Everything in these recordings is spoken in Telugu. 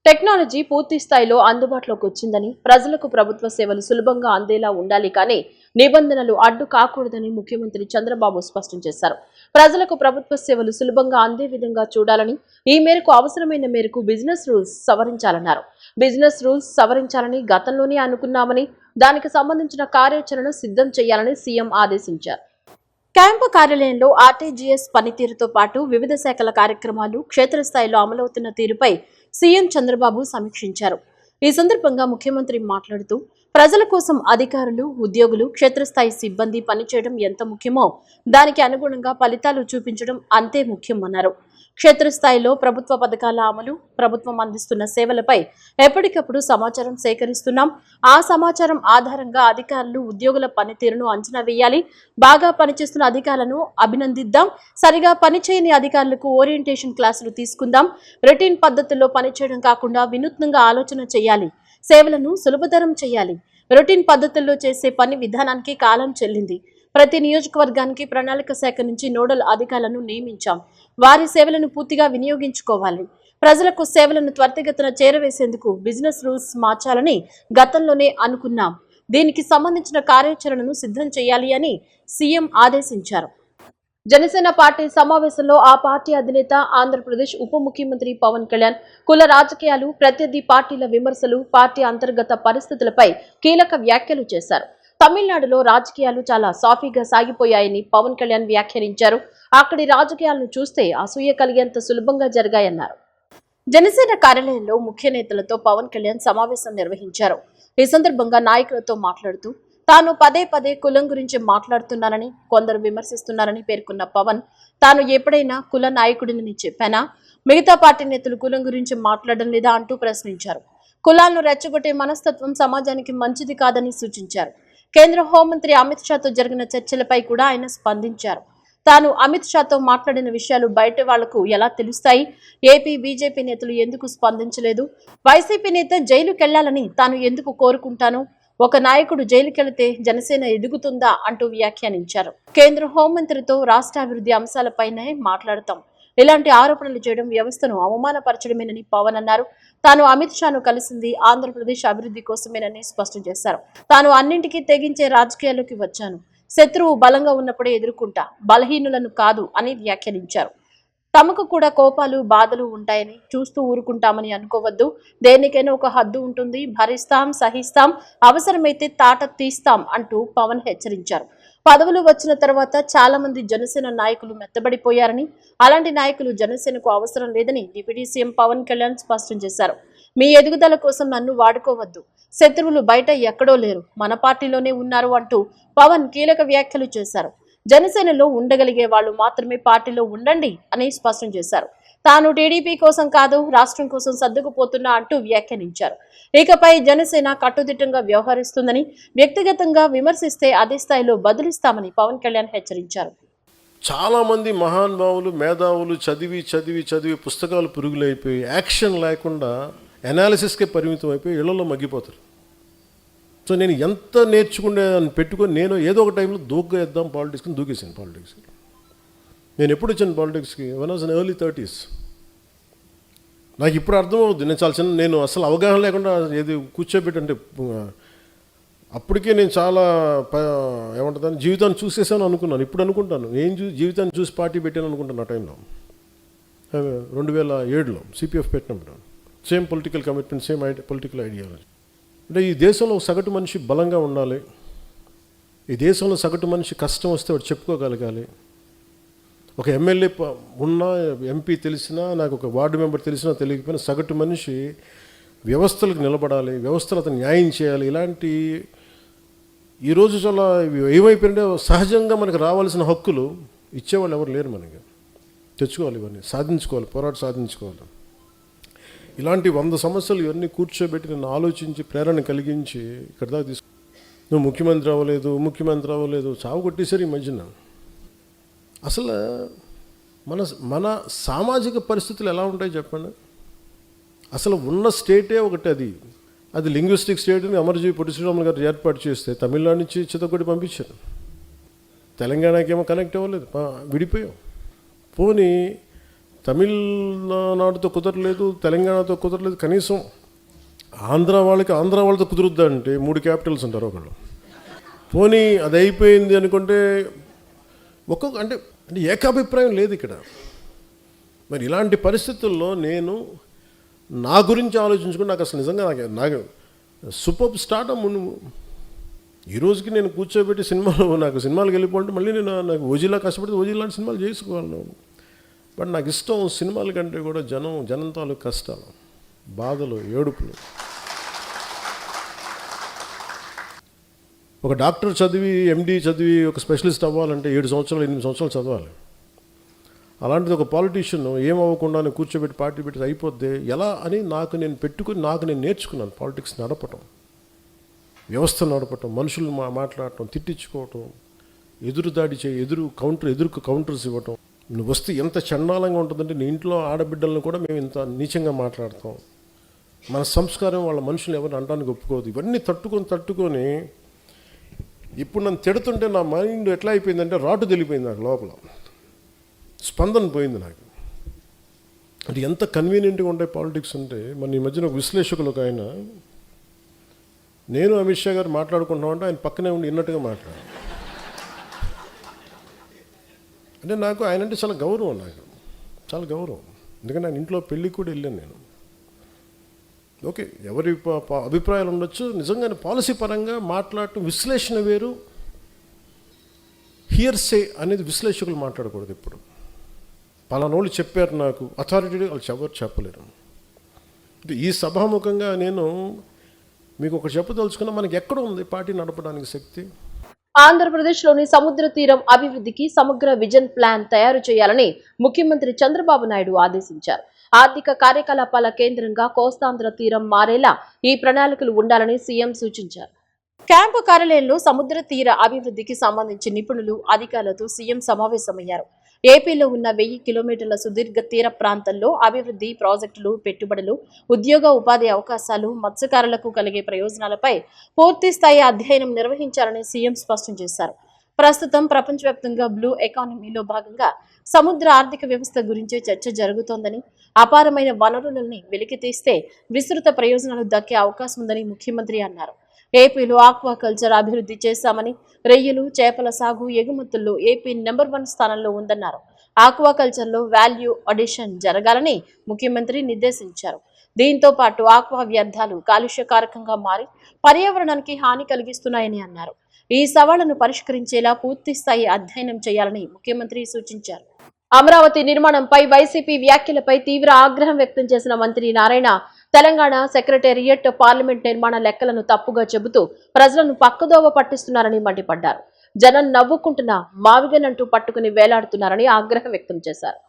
టెక్నాలజీ పూర్తి స్థాయిలో అందుబాటులోకి వచ్చిందని, ప్రజలకు ప్రభుత్వ సేవలు సులభంగా అందేలా ఉండాలి కానీ నిబంధనలు అడ్డు కాకూడదని ముఖ్యమంత్రి చంద్రబాబు స్పష్టం చేశారు. ప్రజలకు ప్రభుత్వ సేవలు సులభంగా అందే విధంగా చూడాలని, ఈ మేరకు అవసరమైన మేరకు బిజినెస్ రూల్స్ సవరించాలన్నారు. బిజినెస్ రూల్స్ సవరించాలని గతంలోనే అనుకున్నామని, దానికి సంబంధించిన కార్యాచరణ సిద్ధం చేయాలని సీఎం ఆదేశించారు. క్యాంపు కార్యాలయంలో ఆర్టీజీఎస్ పనితీరుతో పాటు వివిధ శాఖల కార్యక్రమాలు క్షేత్రస్థాయిలో అమలవుతున్న తీరుపై సీఎం చంద్రబాబు సమీక్షించారు. ఈ సందర్భంగా ముఖ్యమంత్రి మాట్లాడుతూ, ప్రజల కోసం అధికారులు, ఉద్యోగులు, క్షేత్రస్థాయి సిబ్బంది పనిచేయడం ఎంత ముఖ్యమో దానికి అనుగుణంగా ఫలితాలు చూపించడం అంతే ముఖ్యమన్నారు. క్షేత్రస్థాయిలో ప్రభుత్వ పథకాల అమలు, ప్రభుత్వం అందిస్తున్న సేవలపై ఎప్పటికప్పుడు సమాచారం సేకరిస్తున్నాం. ఆ సమాచారం ఆధారంగా అధికారులు, ఉద్యోగుల పనితీరును అంచనా వేయాలి. బాగా పనిచేస్తున్న అధికారులను అభినందిద్దాం. సరిగా పనిచేయని అధికారులకు ఓరియంటేషన్ క్లాసులు తీసుకుందాం. రొటీన్ పద్ధతుల్లో పనిచేయడం కాకుండా వినూత్నంగా ఆలోచన చేయాలి. సేవలను సులభతరం చేయాలి. రొటీన్ పద్ధతుల్లో చేసే పని విధానానికి కాలం చెల్లింది. ప్రతి నియోజకవర్గానికి ప్రణాళిక శాఖ నుంచి నోడల్ అధికారులను నియమించాం. వారి సేవలను పూర్తిగా వినియోగించుకోవాలి. ప్రజలకు సేవలను త్వరితగతిన చేరవేసేందుకు బిజినెస్ రూల్స్ మార్చాలని గతంలోనే అనుకున్నాం. దీనికి సంబంధించిన కార్యాచరణను సిద్ధం చేయాలి అని సీఎం ఆదేశించారు. జనసేన పార్టీ సమావేశంలో ఆ పార్టీ అధినేత, ఆంధ్రప్రదేశ్ ఉప ముఖ్యమంత్రి పవన్ కళ్యాణ్ కుల రాజకీయాలు, ప్రత్యర్థి పార్టీల విమర్శలు, పార్టీ అంతర్గత పరిస్థితులపై కీలక వ్యాఖ్యలు చేశారు. తమిళనాడులో రాజకీయాలు చాలా సాఫీగా సాగిపోయాయని పవన్ కళ్యాణ్ వ్యాఖ్యానించారు. అక్కడి రాజకీయాలను చూస్తే అసూయ కలిగేంత సులభంగా జరిగాయన్నారు. జనసేన కార్యాలయంలో ముఖ్య నేతలతో పవన్ కళ్యాణ్ సమావేశం నిర్వహించారు. ఈ సందర్భంగా నాయకులతో మాట్లాడుతూ, తాను పదే పదే కులం గురించి మాట్లాడుతున్నానని కొందరు విమర్శిస్తున్నారని పేర్కొన్న పవన్, తాను ఎప్పుడైనా కుల నాయకుడిని చెప్పానా? మిగతా పార్టీ నేతలు కులం గురించి మాట్లాడడం లేదా అంటూ ప్రశ్నించారు. కులాలను రెచ్చగొట్టే మనస్తత్వం సమాజానికి మంచిది కాదని సూచించారు. కేంద్ర హోంమంత్రి అమిత్ షాతో జరిగిన చర్చలపై కూడా ఆయన స్పందించారు. తాను అమిత్ షాతో మాట్లాడిన విషయాలు బయట వాళ్లకు ఎలా తెలుస్తాయి? ఏపీ బీజేపీ నేతలు ఎందుకు స్పందించలేదు? వైసీపీ నేత జైలుకెళ్లాలని తాను ఎందుకు కోరుకుంటాను? ఒక నాయకుడు జైలుకెళితే జనసేన ఎదుగుతుందా అంటూ వ్యాఖ్యానించారు. కేంద్ర హోంమంత్రితో రాష్ట్ర అభివృద్ధి అంశాలపైనే మాట్లాడతాం. ఇలాంటి ఆరోపణలు చేయడం వ్యవస్థను అవమానపరచడమేనని పవన్ అన్నారు. తాను అమిత్ షాను కలిసింది ఆంధ్రప్రదేశ్ అభివృద్ధి కోసమేనని స్పష్టం చేశారు. తాను అన్నింటికీ తెగించే రాజకీయాల్లోకి వచ్చాను. శత్రువు బలంగా ఉన్నప్పుడే ఎదుర్కొంటా, బలహీనులను కాదు అని వ్యాఖ్యానించారు. తమకు కూడా కోపాలు, బాధలు ఉంటాయని, చూస్తూ ఊరుకుంటామని అనుకోవద్దు. దేనికైనా ఒక హద్దు ఉంటుంది. భరిస్తాం, సహిస్తాం, అవసరమైతే తాట తీస్తాం అంటూ పవన్ హెచ్చరించారు. పదవులు వచ్చిన తర్వాత చాలా మంది జనసేన నాయకులు మెత్తబడిపోయారని, అలాంటి నాయకులు జనసేనకు అవసరం లేదని డిప్యూటీ సీఎం పవన్ కళ్యాణ్ స్పష్టం చేశారు. మీ ఎదుగుదల కోసం నన్ను వాడుకోవద్దు. శత్రువులు బయట ఎక్కడో లేరు, మన పార్టీలోనే ఉన్నారు అంటూ పవన్ కీలక వ్యాఖ్యలు చేశారు. జనసేనలో ఉండగలిగే వాళ్ళు మాత్రమే పార్టీలో ఉండండి అని స్పష్టం చేశారు. తాను టీడీపీ కోసం కాదు, రాష్ట్రం కోసం సర్దుకుపోతున్నా అంటూ వ్యాఖ్యానించారు. ఇకపై జనసేన కట్టుదిట్టంగా వ్యవహరిస్తుందని, వ్యక్తిగతంగా విమర్శిస్తే అదే స్థాయిలో బదులిస్తామని పవన్ కళ్యాణ్ హెచ్చరించారు. చాలామంది మహానుభావులు, మేధావులు చదివి చదివి చదివి పుస్తకాలు పురుగులైపోయి యాక్షన్ లేకుండా అనాలిసిస్కే పరిమితం అయిపోయి ఇళ్లలో మగ్గిపోతారు. సో నేను ఎంత నేర్చుకునే పెట్టుకొని నేను ఏదో ఒక టైంలో దూకేద్దాం పాలిటిక్స్ని దూకేసాను. పాలిటిక్స్కి నేను ఎప్పుడు వచ్చాను పాలిటిక్స్కి? One was in early 30s. నాకు ఇప్పుడు అర్థమవుద్ది. నేను చాలా చిన్న, నేను అసలు అవగాహన లేకుండా ఏది కూర్చోబెట్టంటే అప్పటికే నేను చాలా ఏమంటుందని జీవితాన్ని చూసేసాను అనుకున్నాను. ఇప్పుడు అనుకుంటాను, జీవితాన్ని చూసి పార్టీ పెట్టాను అనుకుంటాను. ఆ టైంలో 2007లో సిపిఎఫ్ పెట్టినప్పుడు same political commitment, same political ideology. అంటే ఈ దేశంలో సగటు మనిషి బలంగా ఉండాలి. ఈ దేశంలో సగటు మనిషి కష్టం వస్తే వాడు చెప్పుకోగలగాలి. ఒక ఎమ్మెల్యే ఉన్నా, ఎంపీ తెలిసినా, నాకు ఒక వార్డు మెంబర్ తెలిసినా తెలియకపోయినా సగటు మనిషి వ్యవస్థలకు నిలబడాలి, వ్యవస్థలు అతను న్యాయం చేయాలి. ఇలాంటి ఈరోజు చాలా ఏమైపోయింటే సహజంగా మనకు రావాల్సిన హక్కులు ఇచ్చేవాళ్ళు ఎవరు లేరు. మనకి తెచ్చుకోవాలి, ఇవన్నీ సాధించుకోవాలి, పోరాట సాధించుకోవాలి. ఇలాంటి 100 సమస్యలు ఇవన్నీ కూర్చోబెట్టి నన్ను ఆలోచించి ప్రేరణ కలిగించి ఇక్కడ దాకా నువ్వు ముఖ్యమంత్రి అవ్వలేదు చావు కొట్టేశారు ఈ మధ్యన. అసలు మన సామాజిక పరిస్థితులు ఎలా ఉంటాయి చెప్పండి? అసలు ఉన్న స్టేటే ఒకటి, అది లింగ్విస్టిక్ స్టేట్ని అమరజీవి పొట్టి శ్రీరాములు గారు ఏర్పాటు చేస్తే తమిళనాడు నుంచి చిత్తకొట్టి పంపించారు. తెలంగాణకి ఏమో కనెక్ట్ అవ్వలేదు, విడిపోయాం. పోనీ తమిళనాడుతో కుదరలేదు, తెలంగాణతో కుదరలేదు, కనీసం ఆంధ్ర వాళ్ళతో కుదురుద్దా అంటే 3 క్యాపిటల్స్ ఉంటారు ఒకళ్ళు. పోనీ అది అయిపోయింది అనుకుంటే అంటే ఏకాభిప్రాయం లేదు ఇక్కడ. మరి ఇలాంటి పరిస్థితుల్లో నేను నా గురించి ఆలోచించుకుని నాకు అసలు నిజంగా నాకు సూపర్ స్టార్టమ్ ఈ రోజుకి నేను కూర్చోబెట్టి నాకు సినిమాలకు వెళ్ళిపోతే మళ్ళీ నాకు ఓజీలా కష్టపడితే ఓజీ లాంటి సినిమాలు చేసుకోగలను. బట్ నాకు ఇష్టం సినిమాల కంటే కూడా జనం తాలూకు కష్టాలు, బాధలు, ఏడుపులు. ఒక డాక్టర్ చదివి ఎండి చదివి ఒక స్పెషలిస్ట్ అవ్వాలంటే 7 సంవత్సరాలు 8 సంవత్సరాలు చదవాలి. అలాంటిది ఒక పాలిటీషియన్ ఏమవ్వకుండానే కూర్చోబెట్టి పార్టీ పెట్టి అయిపోద్ది ఎలా అని నాకు నేను నేర్చుకున్నాను. పాలిటిక్స్ నడపటం, వ్యవస్థ నడపటం, మనుషులు మాట్లాడటం, తిట్టించుకోవటం, ఎదురుదాడి ఎదురుకు కౌంటర్స్ ఇవ్వటం. నువ్వు వస్తే ఎంత చండాలంగా ఉంటుందంటే నీ ఇంట్లో ఆడబిడ్డలను కూడా మేము ఇంత నీచంగా మాట్లాడతాం. మన సంస్కారం వాళ్ళ మనుషులు ఎవరిని అనడానికి ఒప్పుకోదు. ఇవన్నీ తట్టుకొని ఇప్పుడు నన్ను తిడుతుంటే నా మైండ్ ఎట్లా అయిపోయిందంటే రాటు తెలిపోయింది నాకు లోపల, స్పందన పోయింది నాకు. అంటే ఎంత కన్వీనియంట్గా ఉంటాయి పాలిటిక్స్ అంటే. మన ఈ మధ్యన ఒక విశ్లేషకులు ఒక ఆయన, నేను అమిత్ షా గారు మాట్లాడుకుంటున్నామంటే ఆయన పక్కనే ఉండి విన్నట్టుగా మాట్లాడారు. అంటే నాకు ఆయన అంటే చాలా గౌరవం, చాలా గౌరవం. ఎందుకంటే ఆయన ఇంట్లో పెళ్ళికి కూడా వెళ్ళాను నేను. ఓకే, ఎవరి అభిప్రాయాలు ఉండొచ్చు, నిజంగానే పాలసీ పరంగా మాట్లాడటం విశ్లేషణ వేరు, హియర్సే అనేది విశ్లేషకులు మాట్లాడకూడదు. ఇప్పుడు పలానోళ్ళు చెప్పారు నాకు అథారిటీ, వాళ్ళు ఎవరు చెప్పలేరు. ఈ సభాముఖంగా నేను మీకు ఒకటి చెప్పదలుచుకున్నా, మనకి ఎక్కడ ఉంది పార్టీ నడపడానికి శక్తి? ఆంధ్రప్రదేశ్లోని సముద్ర తీరం అభివృద్ధికి సమగ్ర విజన్ ప్లాన్ తయారు చేయాలని ముఖ్యమంత్రి చంద్రబాబు నాయుడు ఆదేశించారు. ఆర్థిక కార్యకలాపాల కేంద్రంగా కోస్తాంధ్ర తీరం మారేలా ఈ ప్రణాళికలు ఉండాలని సీఎం సూచించారు. క్యాంపు కార్యాలయంలో సముద్ర తీర అభివృద్ధికి సంబంధించి నిపుణులు, అధికారులతో సీఎం సమావేశమయ్యారు. ఏపీలో ఉన్న 1000 కిలోమీటర్ల సుదీర్ఘ తీర ప్రాంతంలో అభివృద్ధి ప్రాజెక్టులు, పెట్టుబడులు, ఉద్యోగ ఉపాధి అవకాశాలు, మత్స్యకారులకు కలిగే ప్రయోజనాలపై పూర్తి స్థాయి అధ్యయనం నిర్వహించాలని సీఎం స్పష్టం చేశారు. ప్రస్తుతం ప్రపంచవ్యాప్తంగా బ్లూ ఎకానమీలో భాగంగా సముద్ర ఆర్థిక వ్యవస్థ గురించే చర్చ జరుగుతోందని, అపారమైన వనరులని వెలికితీస్తే విస్తృత ప్రయోజనాలు దక్కే అవకాశం ఉందని ముఖ్యమంత్రి అన్నారు. ఏపీలో ఆక్వాకల్చర్ అభివృద్ధి చేశామని, రొయ్యలు, చేపల సాగు, ఎగుమతుల్లో ఏపీ నెంబర్ 1 స్థానంలో ఉందన్నారు. ఆక్వాకల్చర్లో వాల్యూ అడిషన్ జరగాలని ముఖ్యమంత్రి నిర్దేశించారు. దీంతో పాటు ఆక్వా వ్యర్థాలు కాలుష్యకారకంగా మారి పర్యావరణానికి హాని కలిగిస్తున్నాయని అన్నారు. ఈ సవాళ్లను పరిష్కరించేలా పూర్తి స్థాయి అధ్యయనం చేయాలని ముఖ్యమంత్రి సూచించారు. అమరావతి నిర్మాణంపై వైసీపీ వ్యాఖ్యలపై తీవ్ర ఆగ్రహం వ్యక్తం చేసిన మంత్రి నారాయణ, తెలంగాణ సెక్రటేరియట్, పార్లమెంట్ నిర్మాణ లెక్కలను తప్పుగా చెబుతూ ప్రజలను పక్కదోవ పట్టిస్తున్నారని మండిపడ్డారు. జనం నవ్వుకుంటున్న మావిగనంటూ పట్టుకుని వేలాడుతున్నారని ఆగ్రహం వ్యక్తం చేశారు.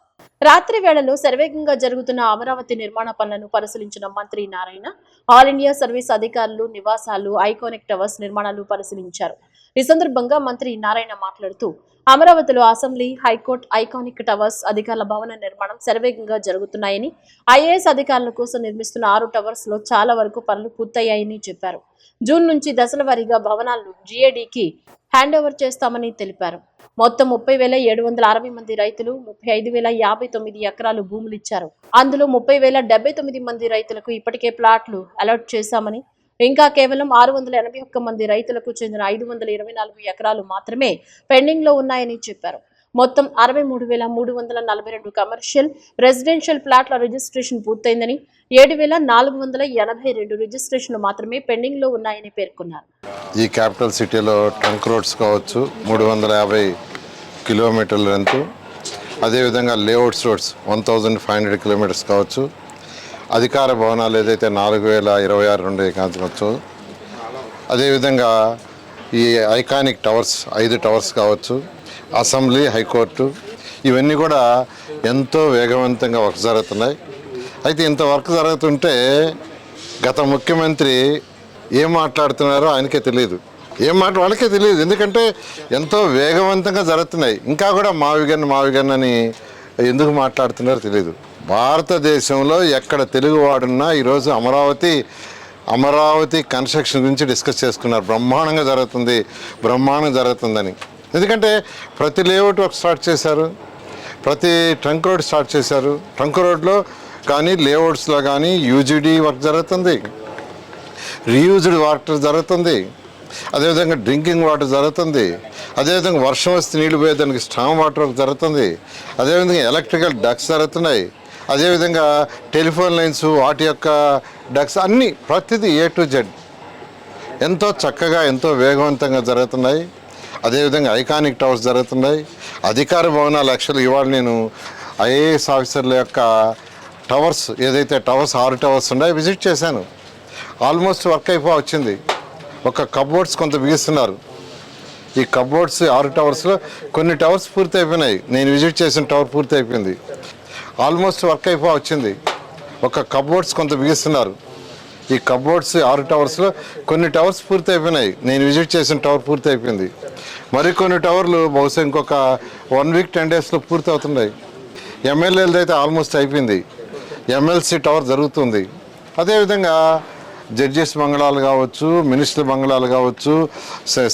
రాత్రి వేళలో శరవేగంగా జరుగుతున్న అమరావతి నిర్మాణ పనులను పరిశీలించిన మంత్రి నారాయణ ఆల్ ఇండియా సర్వీస్ అధికారులు నివాసాలు, ఐకానిక్ టవర్స్ నిర్మాణాలు పరిశీలించారు. ఈ సందర్భంగా మంత్రి నారాయణ మాట్లాడుతూ, అమరావతిలో అసెంబ్లీ, హైకోర్టు, ఐకానిక్ టవర్స్ అధికారుల భవన నిర్మాణం శరవేగంగా జరుగుతున్నాయని, ఐఏఎస్ అధికారుల కోసం నిర్మిస్తున్న 6 టవర్స్ లో చాలా వరకు పనులు పూర్తయ్యాయని చెప్పారు. జూన్ నుంచి దశల వారీగా భవనాలను జీఏడీకి హ్యాండ్ ఓవర్ చేస్తామని తెలిపారు. మొత్తం 30,760 మంది రైతులు 35,059 ఎకరాలు భూములు ఇచ్చారు. అందులో 30,079 మంది రైతులకు ఇప్పటికే ప్లాట్లు అలాట్ చేశామని, ఇంకా కేవలం 681 మంది రైతులకు చెందిన 524 ఎకరాలు మాత్రమే పెండింగ్ లో ఉన్నాయని చెప్పారు. మొత్తం 63,342 కమర్షియల్, రెసిడెన్షియల్ ప్లాట్ల రిజిస్ట్రేషన్ పూర్తయిందని, 7,482 రిజిస్ట్రేషన్లు మాత్రమే పెండింగ్ లో ఉన్నాయని పేర్కొన్నారు. ఈ క్యాపిటల్ సిటీలో ట్రంక్ రోడ్స్ కావచ్చు, 350 కిలోమీటర్ల లెంత్, అదేవిధంగా లేఅవుట్స్ రోడ్స్ 1500 కిలోమీటర్స్ కావచ్చు, అధికార భవనాలు ఏదైతే 4,026 కావచ్చు, అదేవిధంగా ఈ ఐకానిక్ టవర్స్ 5 టవర్స్ కావచ్చు, అసెంబ్లీ, హైకోర్టు, ఇవన్నీ కూడా ఎంతో వేగవంతంగా వర్క్ జరుగుతున్నాయి. అయితే ఇంత వర్క్ జరుగుతుంటే గత ముఖ్యమంత్రి ఏం మాట్లాడుతున్నారో ఆయనకే తెలియదు, వాళ్ళకే తెలియదు. ఎందుకంటే ఎంతో వేగవంతంగా జరుగుతున్నాయి. ఇంకా కూడా మావిగన్ అని ఎందుకు మాట్లాడుతున్నారో తెలియదు. భారతదేశంలో ఎక్కడ తెలుగువాడున్నా ఈరోజు అమరావతి కన్స్ట్రక్షన్ గురించి డిస్కస్ చేసుకున్నారు. బ్రహ్మాండంగా జరుగుతుందని. ఎందుకంటే ప్రతి లేఅవుట్ వర్క్ స్టార్ట్ చేశారు, ప్రతి ట్రంక్ రోడ్ స్టార్ట్ చేశారు. ట్రంక్ రోడ్లో కానీ లేఅవుట్స్లో కానీ యూజీడీ వర్క్ జరుగుతుంది, రీయూజ్డ్ వాటర్ జరుగుతుంది, అదేవిధంగా డ్రింకింగ్ వాటర్ జరుగుతుంది, అదేవిధంగా వర్షం వస్తే నీళ్ళు పోయేదానికి స్ట్రాంగ్ వాటర్ వర్క్ జరుగుతుంది, అదేవిధంగా ఎలక్ట్రికల్ డక్స్ జరుగుతున్నాయి, అదేవిధంగా టెలిఫోన్ లైన్స్ వాటి యొక్క డక్స్ అన్నీ ప్రతిదీ A to Z ఎంతో చక్కగా ఎంతో వేగవంతంగా జరుగుతున్నాయి. అదేవిధంగా ఐకానిక్ టవర్స్ జరుగుతున్నాయి. అధికార భవనాలు యాక్చువల్లీ ఇవాళ నేను IAS ఆఫీసర్ల యొక్క టవర్స్ ఏదైతే టవర్స్ 6 టవర్స్ ఉన్నాయో విజిట్ చేశాను. ఆల్మోస్ట్ వర్క్ వచ్చింది. ఒక కబోర్డ్స్ కొంత బిగిస్తున్నారు. ఈ కబోర్డ్స్ 6 టవర్స్లో కొన్ని టవర్స్ పూర్తి అయిపోయినాయి. నేను విజిట్ చేసిన టవర్ పూర్తి అయిపోయింది. ఆల్మోస్ట్ వర్క్ వచ్చింది. ఒక కబోర్డ్స్ కొంత బిగిస్తున్నారు. ఈ కబోర్డ్స్ 6 టవర్స్లో కొన్ని టవర్స్ పూర్తి అయిపోయినాయి. నేను విజిట్ చేసిన టవర్ పూర్తి అయిపోయింది. మరికొన్ని టవర్లు బహుశా ఇంకొక 1 వీక్ 10 డేస్లో పూర్తి అవుతున్నాయి. ఎమ్మెల్యేలది అయితే ఆల్మోస్ట్ అయిపోయింది. MLC టవర్ జరుగుతుంది. అదేవిధంగా జడ్జెస్ బంగ్లాలు కావచ్చు, మినిస్టర్ బంగ్లాలు కావచ్చు,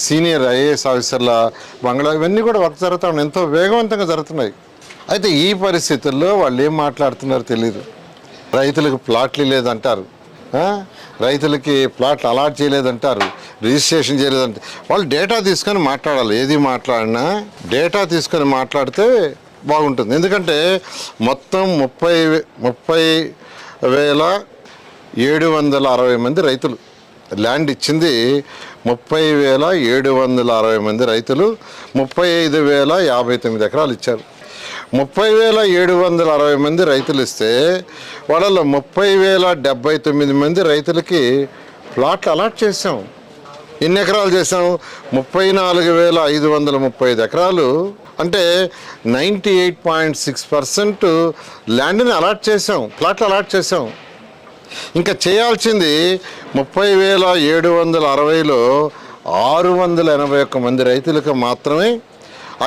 సీనియర్ IAS ఆఫీసర్ల బంగ్లా ఇవన్నీ కూడా వర్క్ జరుగుతూ ఉన్నాయి. ఎంతో వేగవంతంగా జరుగుతున్నాయి. అయితే ఈ పరిస్థితుల్లో వాళ్ళు ఏం మాట్లాడుతున్నారో తెలియదు. రైతులకు ప్లాట్లు లేదంటారు, రైతులకి ప్లాట్లు అలాట్ చేయలేదంటారు, రిజిస్ట్రేషన్ చేయలేదంటే వాళ్ళు డేటా తీసుకొని మాట్లాడాలి. ఏది మాట్లాడినా డేటా తీసుకొని మాట్లాడితే బాగుంటుంది. ఎందుకంటే మొత్తం 30,760 మంది రైతులు ల్యాండ్ ఇచ్చింది. 30,760 మంది రైతులు 35,059 ఎకరాలు ఇచ్చారు. 30,760 మంది రైతులు ఇస్తే వాళ్ళలో 30,079 మంది రైతులకి ప్లాట్లు అలాట్ చేసాం. ఎన్ని ఎకరాలు చేసాం? 34,535 ఎకరాలు. అంటే 98.6% ల్యాండ్ని అలాట్ చేసాం, ప్లాట్లు అలాట్ చేసాం. ఇంకా చేయాల్సింది 30,760లో 681 మంది రైతులకు మాత్రమే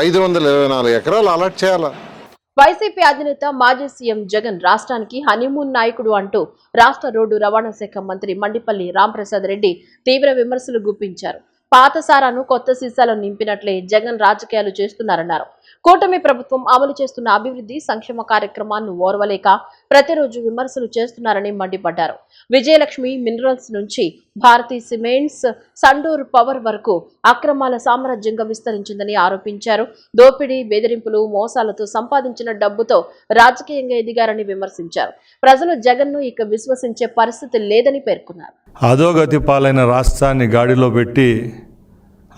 524 ఎకరాలు అలాట్ చేయాలి. వైసీపీ అధినేత మాజీ సీఎం జగన్ రాష్ట్రానికి హనీమూన్ నాయకుడు అంటూ రాష్ట్ర రోడ్డు రవాణా శాఖ మంత్రి మండిపల్లి రాంప్రసాద్ రెడ్డి తీవ్ర విమర్శలు గుప్పించారు. పాత సారాను కొత్త సీసాలో నింపినట్లే జగన్ రాజకీయాలు చేస్తున్నారన్నారు. కూటమి ప్రభుత్వం అమలు చేస్తున్న అభివృద్ధి సంక్షేమ కార్యక్రమాలను ఓర్వలేక ప్రతిరోజు విమర్శలు చేస్తున్నారని మండిపడ్డారు. విజయలక్ష్మి మినరల్స్ నుంచి భారతీ సిమెంట్స్, సండూర్ పవర్ వరకు అక్రమాల సామ్రాజ్యంగా విస్తరించిందని ఆరోపించారు. దోపిడీ, బెదిరింపులు, మోసాలతో సంపాదించిన డబ్బుతో రాజకీయంగా ఎదిగారని విమర్శించారు. ప్రజలు జగన్ను ఇక విశ్వసించే పరిస్థితి లేదని పేర్కొన్నారు. అధోగతి పాలైన రాష్ట్రాన్ని గాడిలో పెట్టి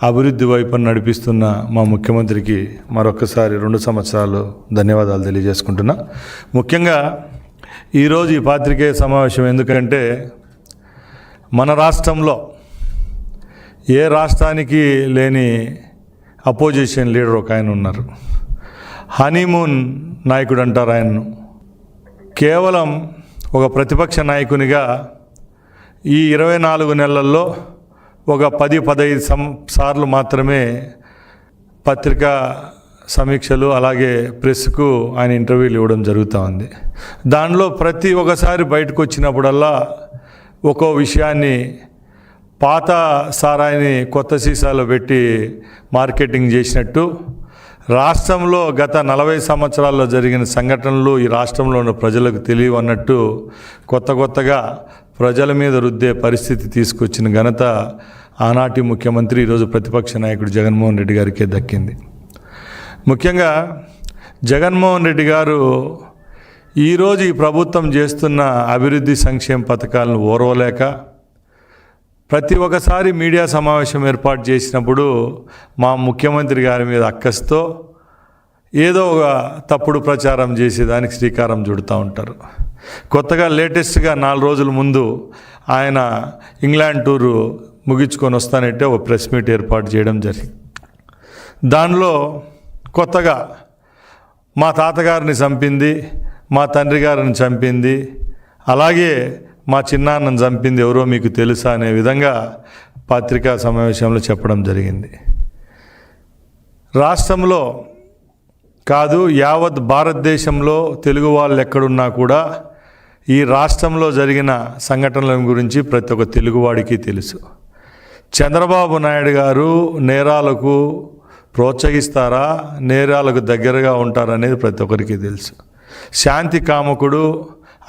అభివృద్ధి వైపు నడిపిస్తున్న మా ముఖ్యమంత్రికి మరొకసారి 2 సంవత్సరాలు ధన్యవాదాలు తెలియజేసుకుంటున్నా. ముఖ్యంగా ఈరోజు ఈ పాత్రికేయ సమావేశం ఎందుకంటే మన రాష్ట్రంలో ఏ రాష్ట్రానికి లేని అపోజిషన్ లీడర్ ఒక ఆయన ఉన్నారు. హనీమూన్ నాయకుడు అంటారు ఆయన్ను. కేవలం ఒక ప్రతిపక్ష నాయకునిగా ఈ 24 నెలల్లో ఒక 10-15 సార్లు మాత్రమే పత్రికా సమీక్షలు అలాగే ప్రెస్కు ఆయన ఇంటర్వ్యూలు ఇవ్వడం జరుగుతూ ఉంది. దానిలో ప్రతి ఒక్కసారి బయటకు వచ్చినప్పుడల్లా ఒక్కో విషయాన్ని పాత సారాయిని కొత్త సీసాలో పెట్టి మార్కెటింగ్ చేసినట్టు, రాష్ట్రంలో గత 40 సంవత్సరాల్లో జరిగిన సంఘటనలు ఈ రాష్ట్రంలో ఉన్న ప్రజలకు తెలియవన్నట్టు కొత్తగా ప్రజల మీద రుద్దే పరిస్థితి తీసుకొచ్చిన ఘనత ఆనాటి ముఖ్యమంత్రి ఈరోజు ప్రతిపక్ష నాయకుడు జగన్మోహన్ రెడ్డి గారికే దక్కింది. ముఖ్యంగా జగన్మోహన్ రెడ్డి గారు ఈరోజు ఈ ప్రభుత్వం చేస్తున్న అభివృద్ధి సంక్షేమ పథకాలను ఓర్వలేక ప్రతి ఒక్కసారి మీడియా సమావేశం ఏర్పాటు చేసినప్పుడు మా ముఖ్యమంత్రి గారి మీద అక్కస్తో ఏదో ఒక తప్పుడు ప్రచారం చేసి దానికి శ్రీకారం చుడుతూ ఉంటారు. కొత్తగా లేటెస్ట్గా 4 రోజుల ముందు ఆయన ఇంగ్లాండ్ టూరు ముగించుకొని వస్తానంటే ఒక ప్రెస్ మీట్ ఏర్పాటు చేయడం జరిగింది. దానిలో కొత్తగా మా తాతగారిని చంపింది, మా తండ్రి గారిని చంపింది, అలాగే మా చిన్నాన్నని చంపింది ఎవరో మీకు తెలుసా అనే విధంగా పత్రికా సమావేశంలో చెప్పడం జరిగింది. రాష్ట్రంలో కాదు యావత్ భారతదేశంలో తెలుగు వాళ్ళు ఎక్కడున్నా కూడా ఈ రాష్ట్రంలో జరిగిన సంఘటనల గురించి ప్రతి ఒక్క తెలుగువాడికి తెలుసు. చంద్రబాబు నాయుడు గారు నేరాలకు ప్రోత్సహిస్తారా, నేరాలకు దగ్గరగా ఉంటారనేది ప్రతి ఒక్కరికి తెలుసు. శాంతి కాముకుడు,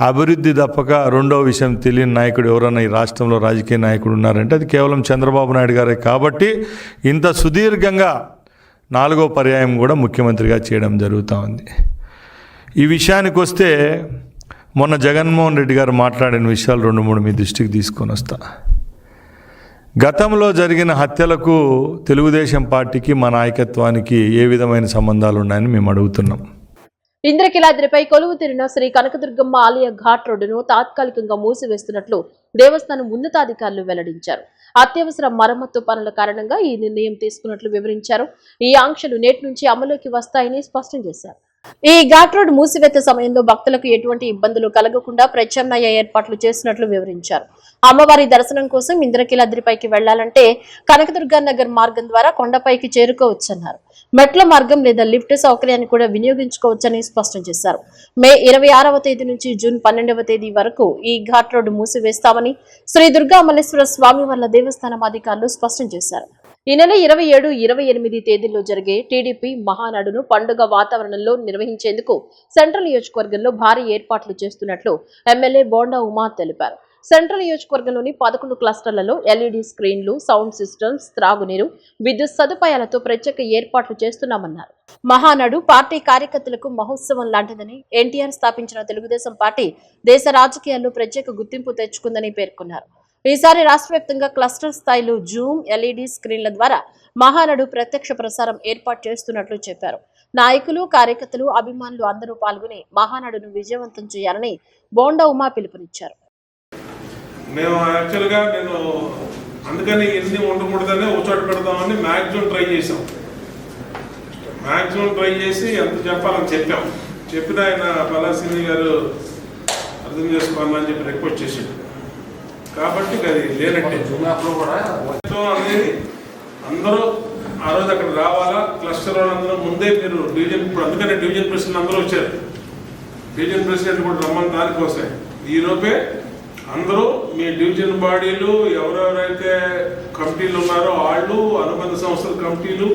అభివృద్ధి తప్పక రెండో విషయం తెలియని నాయకుడు ఎవరైనా ఈ రాష్ట్రంలో రాజకీయ నాయకుడు ఉన్నారంటే అది కేవలం చంద్రబాబు నాయుడు గారే. కాబట్టి ఇంత సుదీర్ఘంగా 4వ పర్యాయం కూడా ముఖ్యమంత్రిగా చేయడం జరుగుతూ ఉంది. ఈ విషయానికి వస్తే మొన్న జగన్మోహన్ రెడ్డి గారు మాట్లాడిన విషయాలు 2-3 మీ దృష్టికి తీసుకొని వస్తా. గతంలో జరిగిన హత్యలకు తెలుగుదేశం పార్టీకి మా నాయకత్వానికి ఏ విధమైన సంబంధాలు ఉన్నాయని మేము అడుగుతున్నాం. ఇంద్రకీలాద్రిపై కొలువు తీరిన శ్రీ కనకదుర్గమ్మ ఆలయ ఘాట్ రోడ్డును తాత్కాలికంగా మూసివేస్తున్నట్లు దేవస్థానం ఉన్నతాధికారులు వెల్లడించారు. అత్యవసర మరమ్మత్తు పనుల కారణంగా ఈ నిర్ణయం తీసుకున్నట్లు వివరించారు. ఈ ఆంక్షలు నేటి నుంచి అమలులోకి వస్తాయని స్పష్టం చేశారు. ఈ ఘాట్ రోడ్ మూసివేత సమయంలో భక్తులకు ఎటువంటి ఇబ్బందులు కలగకుండా ప్రత్యామ్నాయ ఏర్పాట్లు చేసినట్లు వివరించారు. అమ్మవారి దర్శనం కోసం ఇంద్రకీలాద్రిపైకి వెళ్లాలంటే కనకదుర్గా నగర్ మార్గం ద్వారా కొండపైకి చేరుకోవచ్చన్నారు. మెట్ల మార్గం లేదా లిఫ్ట్ సౌకర్యాన్ని కూడా వినియోగించుకోవచ్చని స్పష్టం చేశారు. మే 26వ తేదీ నుంచి జూన్ 12వ తేదీ వరకు ఈ ఘాట్ రోడ్డు మూసివేస్తామని శ్రీ దుర్గా మల్లేశ్వర స్వామి వార్ల దేవస్థానం అధికారులు స్పష్టం చేశారు. ఈ నెల 27, 28 తేదీల్లో జరిగే టీడీపీ మహానాడును పండుగ వాతావరణంలో నిర్వహించేందుకు సెంట్రల్ నియోజకవర్గంలో భారీ ఏర్పాట్లు చేస్తున్నట్లు ఎమ్మెల్యే బోండా ఉమా తెలిపారు. సెంట్రల్ నియోజకవర్గంలోని 11 క్లస్టర్లలో ఎల్ఈడీ స్క్రీన్లు, సౌండ్ సిస్టమ్స్, త్రాగునీరు, విద్యుత్ సదుపాయాలతో ప్రత్యేక ఏర్పాట్లు చేస్తున్నామన్నారు. మహానాడు పార్టీ కార్యకర్తలకు మహోత్సవం లాంటిదని, ఎన్టీఆర్ స్థాపించిన తెలుగుదేశం పార్టీ దేశ రాజకీయాల్లో ప్రత్యేక గుర్తింపు తెచ్చుకుందని పేర్కొన్నారు. ఈసారి రాష్ట్ర వ్యాప్తంగా క్లస్టర్ స్థాయిలో జూమ్, ఎల్ఈడీ స్క్రీన్ల ద్వారా మహానాడు ప్రత్యక్ష ప్రసారం ఏర్పాటు చేస్తున్నట్లు చెప్పారు. నాయకులు, కార్యకర్తలు, అభిమానులు అందరూ పాల్గొని మహానాడును విజయవంతం చేయాలని బోండా ఉమా పిలుపునిచ్చారు. మేము యాక్చువల్గా అందుకని ఎన్ని ఉండకూడదని ఒక చోట పెడదామని మ్యాక్సిమం ట్రై చేసి ఎంత చెప్పాలని చెప్పిన ఆయన పలాసిని గారు అర్థం చేసుకోవాలని చెప్పి రిక్వెస్ట్ చేశాడు. కాబట్టి అది లేనట్టే అనేది అందరూ ఆ రోజు అక్కడ రావాలా. క్లస్టర్ వాళ్ళందరూ ముందే మీరు డివిజన్, ఇప్పుడు అందుకనే డివిజన్ ప్రెసిడెంట్ అందరూ వచ్చారు. డివిజన్ ప్రెసిడెంట్ కూడా రమ్మని దానికోసమే ఈలోపే అందరూ మీ డివిజన్ బాడీలు ఎవరెవరైతే కమిటీలు ఉన్నారో వాళ్ళు, అనుబంధ సంస్థల కమిటీలు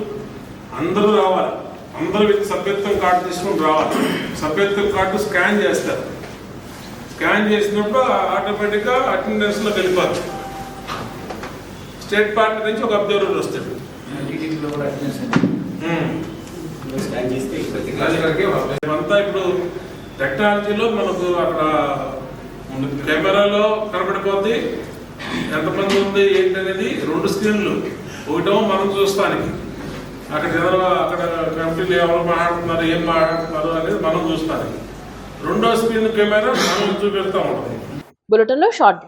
అందరూ రావాలి. అందరూ సభ్యత్వం కార్డు తీసుకొని రావాలి. సభ్యత్వం కార్డు స్కాన్ చేస్తారు. స్కాన్ చేసినప్పుడు ఆటోమేటిక్గా అటెండెన్స్లో వెళ్ళిపోతుంది. స్టేట్ పార్టీ నుంచి ఒక అబ్జర్వర్ వస్తాడు. అంతా ఇప్పుడు టెక్నాలజీలో మనకు అక్కడ కెమెరాలో కనబడిపోద్ది ఎంతమంది ఉంది ఏంటనేది. 2 స్క్రీన్లు, ఒకటేమో మనం చూస్తానికి, అక్కడ కమిటీలు ఎవరు మాట్లాడుతున్నారు, ఏం మాట్లాడుతున్నారు అనేది మనం చూస్తానికి. 2వ స్క్రీన్ కెమెరా మనం చూపెడతా ఉంటుంది. బులెటిన్లో షార్ట్